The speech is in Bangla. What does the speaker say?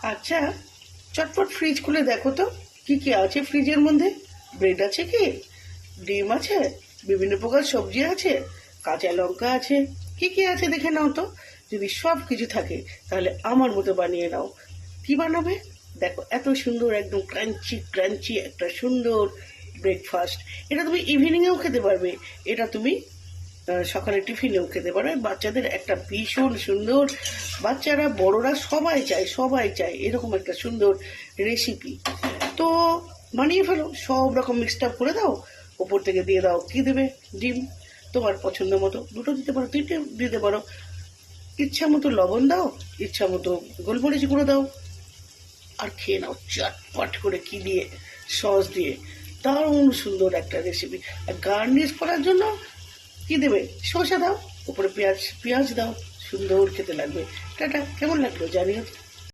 আচ্ছা, চটপট ফ্রিজ খুলে দেখো তো কি কি আছে ফ্রিজের মধ্যে। ব্রেড আছে কি, ডিম আছে, বিভিন্ন প্রকার সবজি আছে, কাঁচা লঙ্কা আছে, কি কি আছে দেখে নাও তো। যদি সব কিছু থাকে তাহলে আমার মতো বানিয়ে নাও। কি বানাবে? দেখো, এত সুন্দর একদম ক্রাঞ্চি ক্রাঞ্চি একটা সুন্দর ব্রেকফাস্ট। এটা তুমি ইভিনিংয়েও খেতে পারবে, এটা তুমি সকালে টিফিনেও খেতে পারো। বাচ্চাদের একটা ভীষণ সুন্দর, বাচ্চারা বড়রা সবাই চায়, সবাই চায় এরকম একটা সুন্দর রেসিপি। তো বানিয়ে ফেলো, সব রকম মিক্সড আপ করে দাও। ওপর থেকে দিয়ে দাও, কি দেবে? ডিম। তোমার পছন্দ মতো দুটো দিতে পারো, তিনটে দিতে পারো। ইচ্ছা মতো লবণ দাও, ইচ্ছা মতো গোলমরিচ গুঁড়ো দাও, আর খেয়ে নাও চটপট করে। কি দিয়ে? সস দিয়ে। দারুণ সুন্দর একটা রেসিপি। আর গার্নিশ করার জন্য কি দেবে? শসা দাও, উপরে পেঁয়াজ পেঁয়াজ দাও, সুন্দর খেতে লাগবে। টাটা, কেমন লাগলো জানিও।